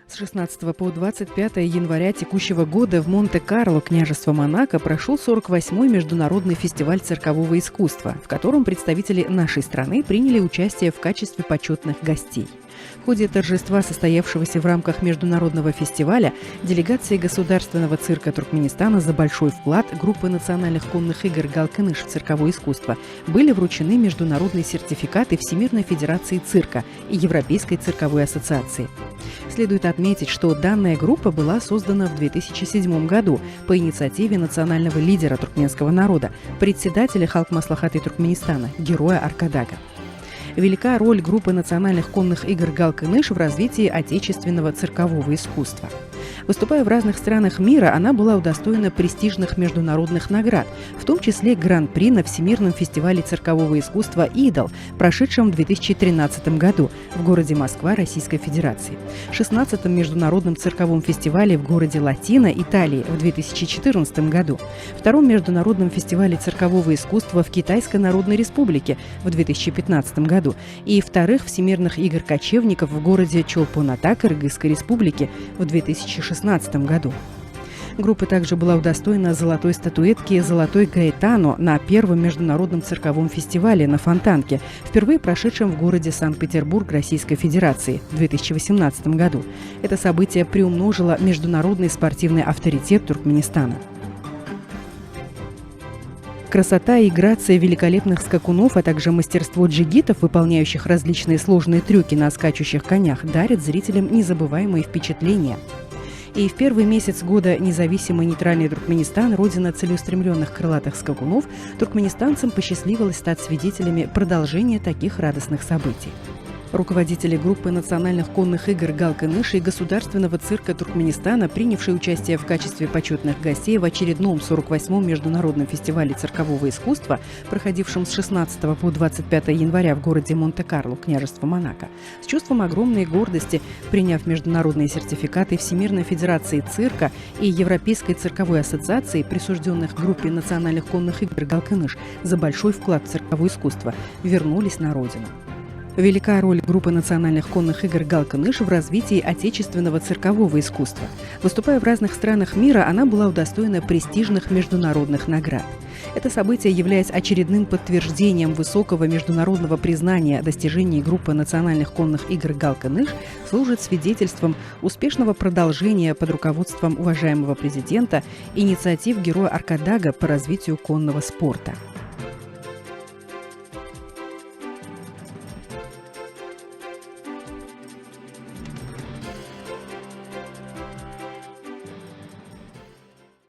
С 16 по 25 января текущего года в Монте-Карло, княжество Монако, прошел 48-й международный фестиваль циркового искусства, в котором представители нашей страны приняли участие в качестве почетных гостей. В ходе торжества, состоявшегося в рамках международного фестиваля, делегации Государственного цирка Туркменистана за большой вклад группы национальных конных игр «Галкыныш» в цирковое искусство были вручены международные сертификаты Всемирной Федерации цирка и Европейской цирковой ассоциации. Следует отметить, что данная группа была создана в 2007 году по инициативе национального лидера туркменского народа, председателя Халк-Маслахата Туркменистана, героя Аркадага. Велика роль группы национальных конных игр «Галкыныш» в развитии отечественного циркового искусства. Выступая в разных странах мира, она была удостоена престижных международных наград, в том числе Гран-при на Всемирном фестивале циркового искусства «Идол», прошедшем в 2013 году в городе Москва, Российской Федерации, 16-м международном цирковом фестивале в городе Латино, Италии в 2014 году, 2-м международном фестивале циркового искусства в Китайской Народной Республике в 2015 году и 2-х Всемирных игр кочевников в городе Чолпон-Ата Кыргызской Республики в 2016 году. Группа также была удостоена золотой статуэтки «Золотой Гаэтано» на 1-м международном цирковом фестивале на Фонтанке, впервые прошедшем в городе Санкт-Петербург Российской Федерации в 2018 году. Это событие приумножило международный спортивный авторитет Туркменистана. Красота и грация великолепных скакунов, а также мастерство джигитов, выполняющих различные сложные трюки на скачущих конях, дарят зрителям незабываемые впечатления. И в первый месяц года независимый нейтральный Туркменистан, родина целеустремленных крылатых скакунов, туркменистанцам посчастливилось стать свидетелями продолжения таких радостных событий. Руководители группы национальных конных игр «Галкыныш» и Государственного цирка Туркменистана, принявшие участие в качестве почетных гостей в очередном 48-м международном фестивале циркового искусства, проходившем с 16 по 25 января в городе Монте-Карло, княжество Монако, с чувством огромной гордости, приняв международные сертификаты Всемирной Федерации цирка и Европейской цирковой ассоциации, присужденных группе национальных конных игр «Галкыныш» за большой вклад в цирковое искусство, вернулись на родину. Велика роль группы национальных конных игр «Галкыныш» в развитии отечественного циркового искусства. Выступая в разных странах мира, она была удостоена престижных международных наград. Это событие, являясь очередным подтверждением высокого международного признания достижений группы национальных конных игр «Галкыныш», служит свидетельством успешного продолжения под руководством уважаемого президента инициатив героя Аркадага по развитию конного спорта.